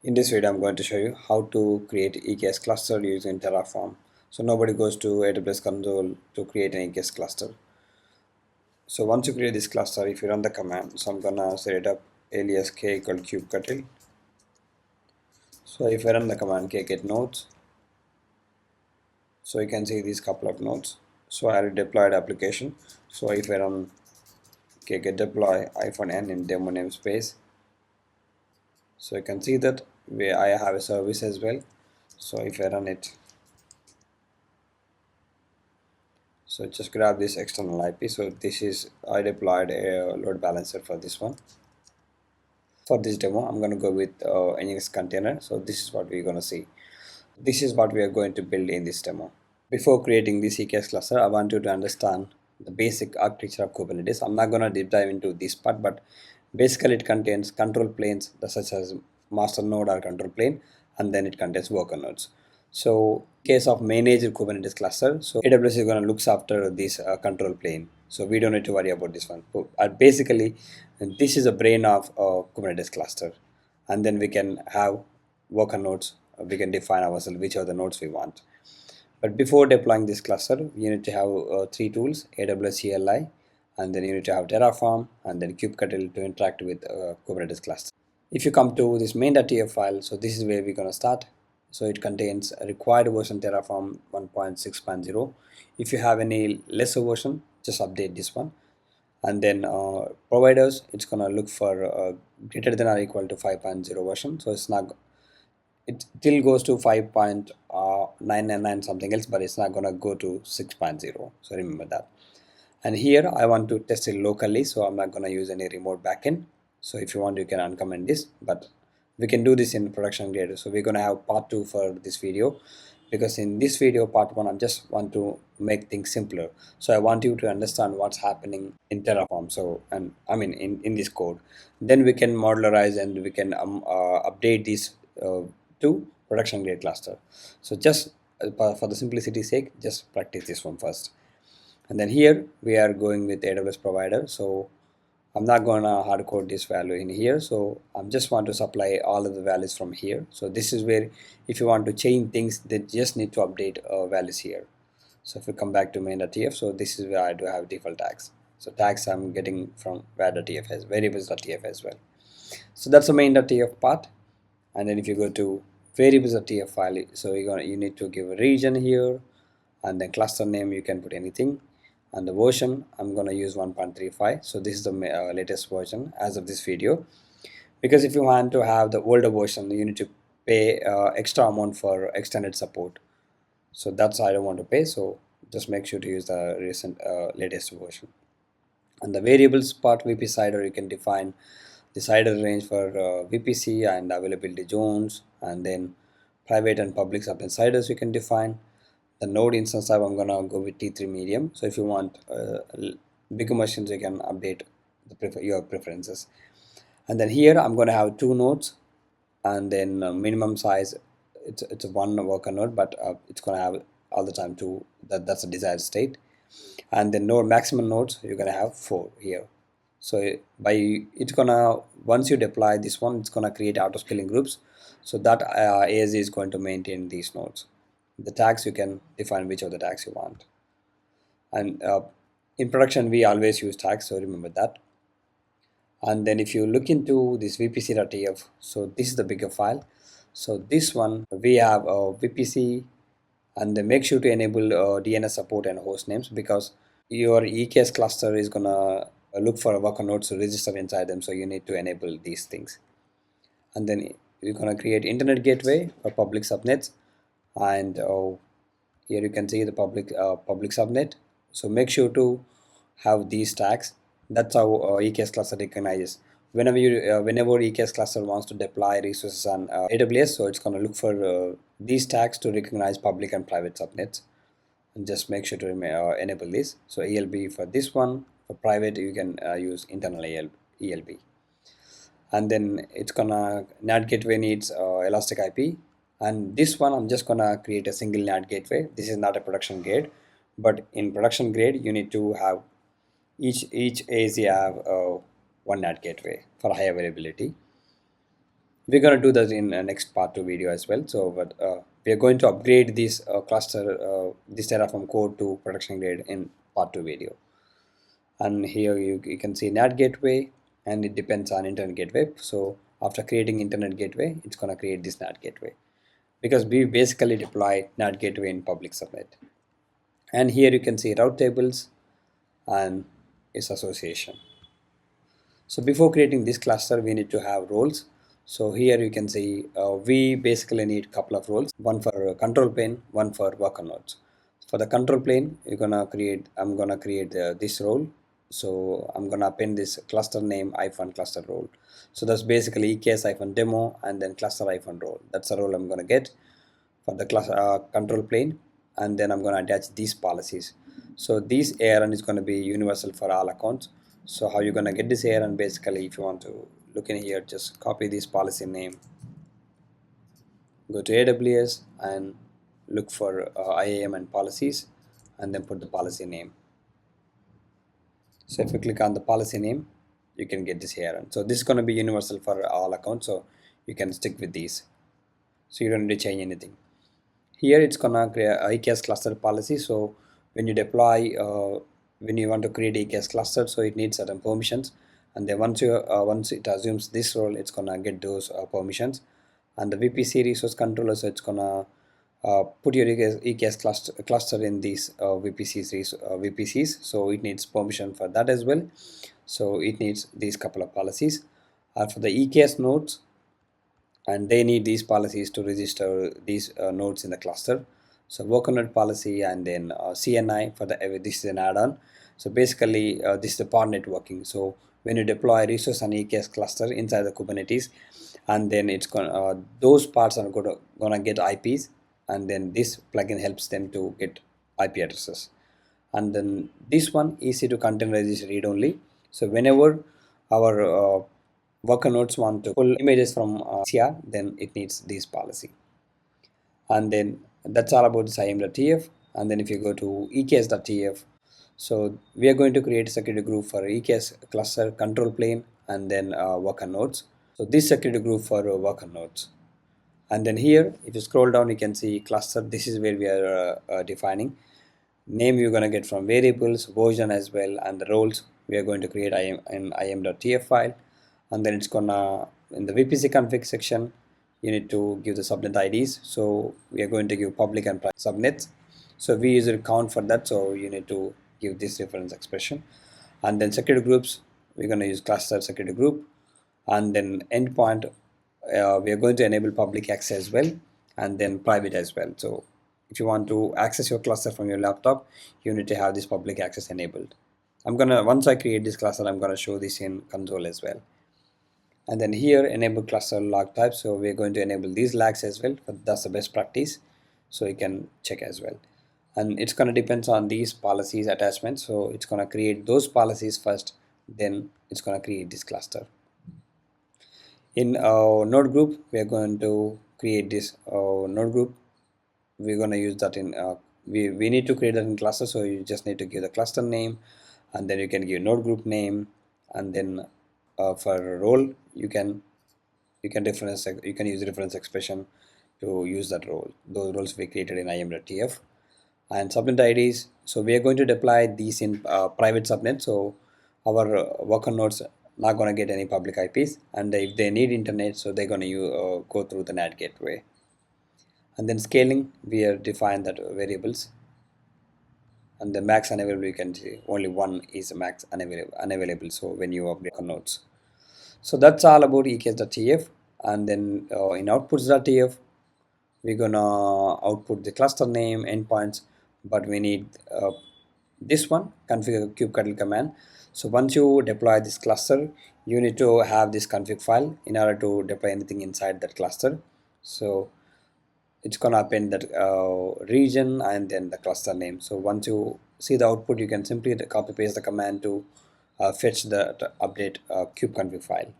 In this video, I'm going to show you how to create EKS cluster using Terraform. So nobody goes to AWS console to create an EKS cluster. So once you create this cluster, if you run the command, so I'm gonna set it up alias k equal kubectl. So if I run the command k get nodes, so you can see these couple of nodes. So I already deployed application. So if I run k get deploy -n in demo namespace, so you can see that I have a service as well. So if I run it, so just grab this external IP. So this is, I deployed a load balancer for this one. For this demo, I'm going to go with nginx container. So this is what we're going to see. This is what we are going to build in this demo. Before creating this EKS cluster, I want you to understand the basic architecture of Kubernetes. I'm not going to deep dive into this part, but basically it contains control planes such as master node or control plane, and then it contains worker nodes. So in case of managed Kubernetes cluster, so AWS is going to look after this control plane. So we don't need to worry about this one. Basically, this is the brain of Kubernetes cluster. And then we can have worker nodes. We can define ourselves which are the nodes we want. But before deploying this cluster, you need to have three tools: AWS CLI, and then you need to have Terraform, and then kubectl to interact with Kubernetes cluster. If you come to this main.tf file, so this is where we're going to start. So it contains a required version Terraform 1.6.0. If you have any lesser version, just update this one. And then providers, it's going to look for greater than or equal to 5.0 version. So it's not, it still goes to 5.999 something else, but it's not going to go to 6.0. So remember that. And here I want to test it locally, so I'm not going to use any remote backend. So if you want, you can uncomment this, but we can do this in production grade. So we're going to have part 2 for this video, because in this video part 1 I just want to make things simpler. So I want you to understand what's happening in Terraform, so, and I mean in this code. Then we can modularize and we can update this to production grade cluster. So just for the simplicity sake, just practice this one first. And then here we are going with AWS provider. So I'm not going to hard code this value in here. So I'm just want to supply all of the values from here. So this is where if you want to change things, they just need to update values here. So if we come back to main.tf, so this is where I do have default tags. So tags I'm getting from var.tf as variables.tf as well. So that's the main.tf part. And then if you go to variables.tf file, so you need to give a region here, and then cluster name you can put anything, and the version I'm going to use 1.35. so this is the latest version as of this video, because if you want to have the older version, you need to pay extra amount for extended support. So that's I don't want to pay, so just make sure to use the recent latest version. And the variables part, VP cider, you can define the cider range for VPC and availability zones, and then private and public subnet ciders you can define. The node instance type, I'm gonna go with T3 medium. So if you want bigger machines, you can update your preferences. And then here I'm gonna have two nodes, and then minimum size, it's a one worker node, but it's gonna have all the time two. That's a desired state. And then node maximum nodes, you're gonna have 4 here. So it's gonna, once you deploy this one, it's gonna create auto scaling groups, so that ASE is going to maintain these nodes. The tags, you can define which of the tags you want. And in production we always use tags, so remember that. And then if you look into this vpc.tf, so this is the bigger file. So this one we have a VPC, and then make sure to enable DNS support and host names, because your EKS cluster is gonna look for a worker nodes to register inside them, so you need to enable these things. And then you're gonna create internet gateway for public subnets, and here you can see the public subnet. So make sure to have these tags. That's how EKS cluster recognizes. Whenever EKS cluster wants to deploy resources on AWS, so it's going to look for these tags to recognize public and private subnets, and just make sure to enable this. So ALB for this one. For private, you can use internal ELB. And then it's gonna, NAT gateway needs elastic IP, and this one I'm just gonna create a single NAT gateway. This is not a production grade, but in production grade you need to have each AZ have one NAT gateway for high availability. We're going to do that in next part 2 video as well. So but we are going to upgrade this cluster, this Terraform code to production grade in part 2 video. And here you can see NAT gateway, and it depends on internet gateway. So after creating internet gateway, it's going to create this NAT gateway, because we basically deploy NAT gateway in public subnet. And here you can see route tables and its association. So before creating this cluster, we need to have roles. So here you can see we basically need couple of roles, one for control plane, one for worker nodes. For the control plane, I'm gonna create this role. So I'm gonna append this cluster name -, cluster role. So that's basically EKS -demo and then cluster -role. That's the role I'm gonna get for the class control plane, and then I'm going to attach these policies. So this ARN is going to be universal for all accounts. So how you're going to get this ARN, basically if you want to look in here, just copy this policy name, go to AWS and look for IAM and policies, and then put the policy name. So if you click on the policy name, you can get this ARN. So this is going to be universal for all accounts, so you can stick with these, so you don't need to change anything. Here it's gonna create EKS cluster policy. So when you deploy, when you want to create EKS cluster, so it needs certain permissions, and then once it assumes this role, it's gonna get those permissions. And the VPC resource controller, so it's gonna put your EKS cluster in these VPCs. So it needs permission for that as well. So it needs these couple of policies. And for the EKS nodes, and they need these policies to register these nodes in the cluster. So worker node policy, and then CNI for the this is an add-on. So basically this is the pod networking. So when you deploy resource and EKS cluster inside the Kubernetes, and then it's gonna those parts are gonna get IPs, and then this plugin helps them to get IP addresses. And then this one easy to containerize read only. So whenever our worker nodes want to pull images from CR, then it needs this policy. And then that's all about this IAM.tf. And then if you go to EKS.tf, so we are going to create a security group for EKS cluster control plane, and then worker nodes. So this security group for worker nodes. And then here, if you scroll down, you can see cluster. This is where we are defining. Name you're going to get from variables, version as well, and the roles we are going to create an IAM.tf file. And then it's gonna, in the VPC config section, you need to give the subnet IDs. So we are going to give public and private subnets. So we usually count for that. So you need to give this reference expression. And then security groups, we're going to use cluster security group. And then endpoint, we are going to enable public access as well, and then private as well. So if you want to access your cluster from your laptop, you need to have this public access enabled. Once I create this cluster, I'm gonna show this in console as well. And then here enable cluster log type. So we're going to enable these lags as well, but that's the best practice. So you can check as well. And it's going to depend on these policies attachments. So it's going to create those policies first, then it's going to create this cluster. In our node group, we're going to create this node group. We're going to use that in we need to create that in cluster. So you just need to give the cluster name, and then you can give node group name, and then for role you can use reference expression to use that role. Those roles we created in IAM.tf. And subnet IDs, so we are going to deploy these in private subnet. So our worker nodes not going to get any public IPs, and if they need internet, so they're going to go through the NAT gateway. And then scaling, we have defined that variables. And the max unavailable, you can see only one is max unavailable. So when you upgrade nodes, so that's all about EKS.tf. And then in outputs.tf, we're gonna output the cluster name, endpoints, but we need this one, configure kubectl command. So once you deploy this cluster, you need to have this config file in order to deploy anything inside that cluster. So it's gonna append that region and then the cluster name. So once you see the output, you can simply copy paste the command to fetch the update kubeconfig file.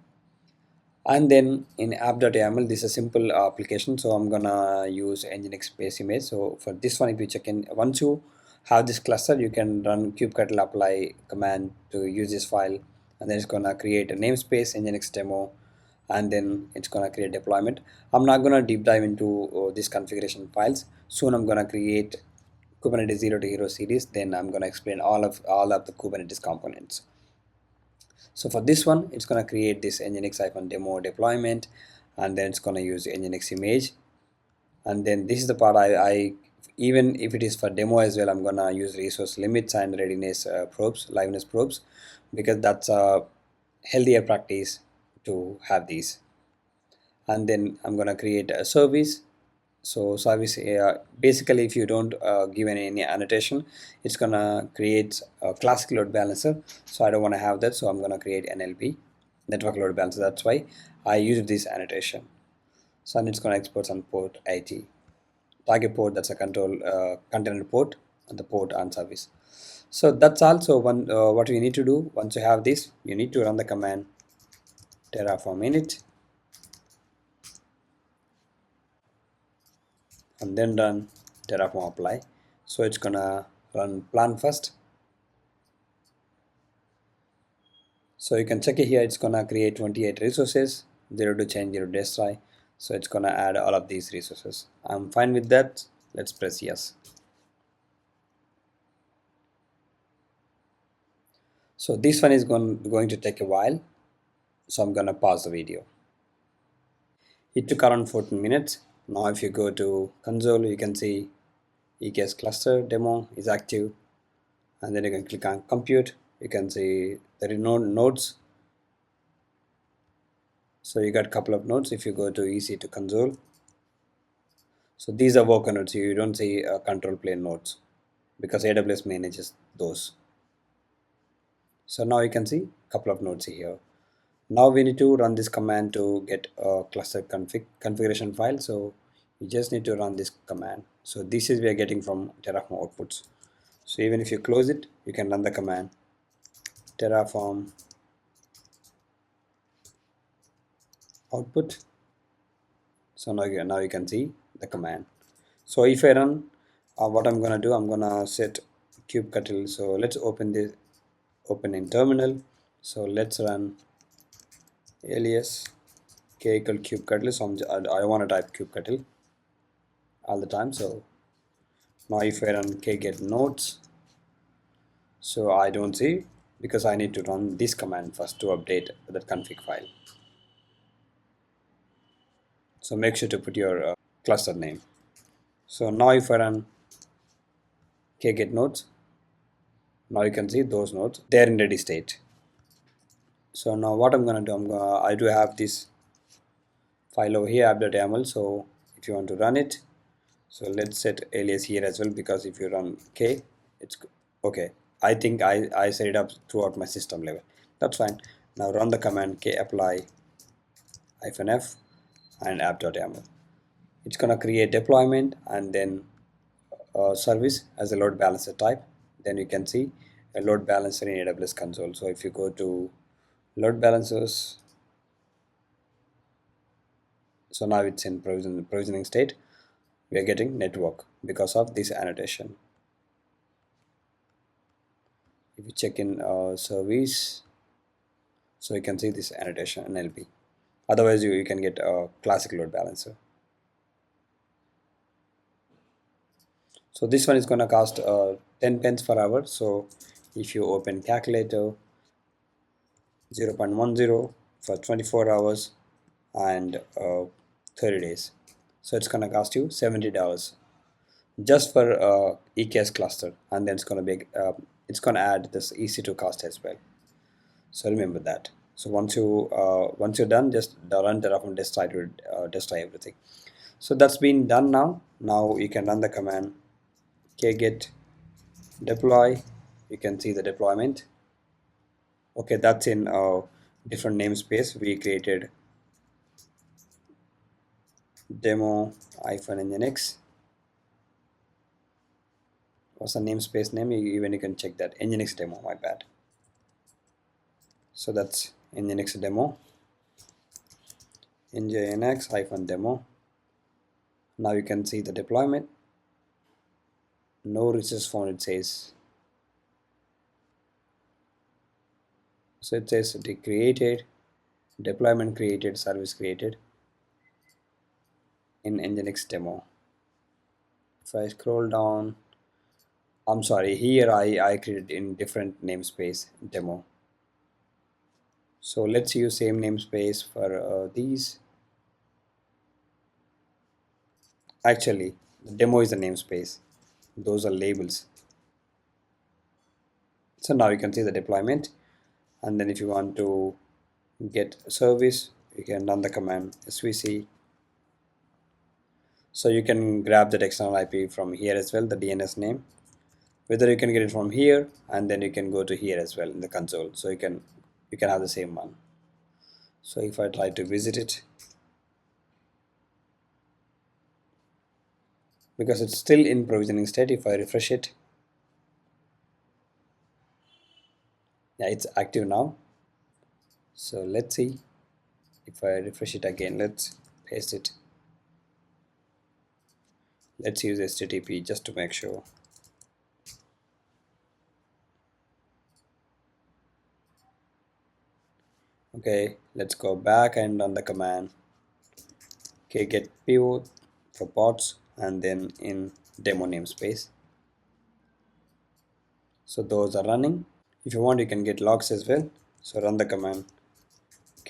And then in app.yaml, this is a simple application. So I'm gonna use nginx base image. So for this one, if you check in, once you have this cluster, you can run kubectl apply command to use this file, and then it's gonna create a namespace nginx demo, and then it's gonna create deployment. I'm not gonna deep dive into these configuration files. Soon I'm gonna create Kubernetes 0 to hero series. Then I'm gonna explain all of the Kubernetes components. So for this one, it's gonna create this nginx-demo deployment, and then it's gonna use nginx image. And then this is the part I even if it is for demo as well, I'm gonna use resource limits and readiness probes, liveness probes, because that's a healthier practice to have these. And then I'm gonna create a service. So service, basically if you don't give any annotation, it's gonna create a classic load balancer. So I don't want to have that, so I'm gonna create NLB, network load balancer. That's why I use this annotation. So and it's gonna export on port 80. Target port, that's a control container port, and the port and service. So that's also one what we need to do. Once you have this, you need to run the command terraform init and then run terraform apply. So it's gonna run plan first. So you can check it here, it's gonna create 28 resources, 0 to change, 0 to destroy. So it's gonna add all of these resources. I'm fine with that. Let's press yes. So this one is going to take a while. So I'm gonna pause the video. It took around 14 minutes. Now if you go to console, you can see EKS cluster demo is active, and then you can click on compute. You can see there is no nodes. So you got a couple of nodes. If you go to EC to console, so these are worker nodes. You don't see control plane nodes because AWS manages those. So now you can see a couple of nodes here. Now we need to run this command to get a cluster configuration file. So you just need to run this command. So this is we are getting from Terraform outputs. So even if you close it, you can run the command Terraform output. So now you can see the command. So if I run, what I'm gonna do, I'm gonna set kubectl. So let's open in terminal. So let's run alias k equal kubectl. So I want to type kubectl all the time. So now if I run k get nodes, so I don't see, because I need to run this command first to update that config file. So make sure to put your cluster name. So now if I run k get nodes, now you can see those nodes, they're in ready state. So now what I'm gonna do, I do have this file over here app.yaml. So if you want to run it, so let's set alias here as well, because if you run k, it's okay. I think I set it up throughout my system level. That's fine. Now run the command k apply -f and app.yaml. It's gonna create deployment and then service as a load balancer type. Then you can see a load balancer in AWS console. So if you go to load balancers, so now it's in provisioning state. We are getting network because of this annotation. If you check in service, so you can see this annotation NLP. Otherwise you can get a classic load balancer. So this one is going to cost 10 pence per hour. So if you open calculator, 0.10 for 24 hours and 30 days. So it's going to cost you $70 just for EKS cluster, and then it's going to add this EC2 cost as well. So remember that. So once you're done, just run Terraform destroy to destroy everything. So that's been done now. Now you can run the command kget deploy. You can see the deployment. Okay, that's in different namespace. We created demo -nginx. What's the namespace name? Even you can check that. Nginx demo, my bad. So that's nginx demo. nginx-demo. Now you can see the deployment. No resource found, it says. So it says it created. deployment created, service created in nginx demo. If I scroll down, I'm sorry, here I created in different namespace demo. So let's use same namespace for these. Actually, the demo is the namespace. Those are labels. So now you can see the deployment. And then if you want to get service, you can run the command svc. So you can grab that external IP from here as well, the DNS name. Whether you can get it from here and then you can go to here as well in the console. So you can have the same one. So if I try to visit it, because it's still in provisioning state, if I refresh it, yeah, it's active now. So let's see if I refresh it again. Let's paste it. Let's use HTTP just to make sure. Okay, let's go back and run the command get pivot for pods and then in demo namespace. So those are running. If you want, you can get logs as well. So run the command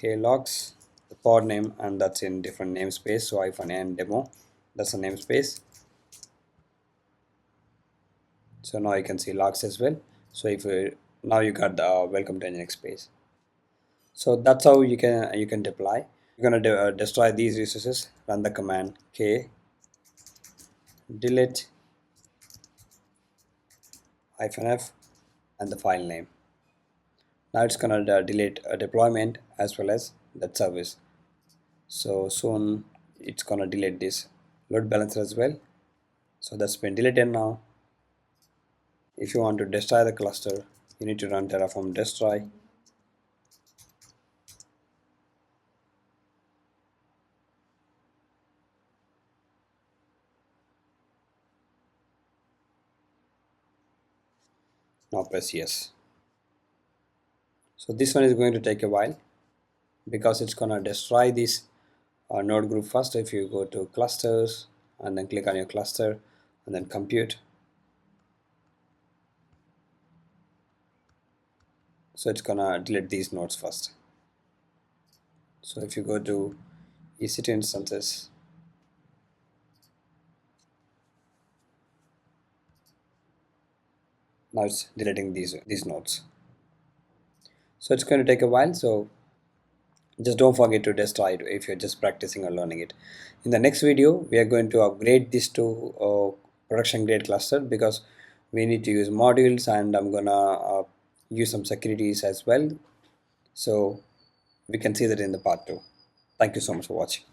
logs, the pod name, and that's in different namespace. So -n demo, that's a namespace. So now you can see logs as well. So if you, now you got the welcome to nginx page. So that's how you can deploy. You're gonna destroy these resources. Run the command delete -f and the file name. Now it's gonna delete a deployment as well as that service. So soon it's gonna delete this load balancer as well. So that's been deleted now. If you want to destroy the cluster, you need to run Terraform destroy. Now press yes. So this one is going to take a while because it's gonna destroy this node group first. If you go to clusters and then click on your cluster and then compute, so it's gonna delete these nodes first. So if you go to EC2 instances, now it's deleting these nodes. So it's going to take a while. So just don't forget to destroy it if you're just practicing or learning it. In the next video, we are going to upgrade this to production grade cluster because we need to use modules, and I'm gonna use some securities as well. So we can see that in the part 2. Thank you so much for watching.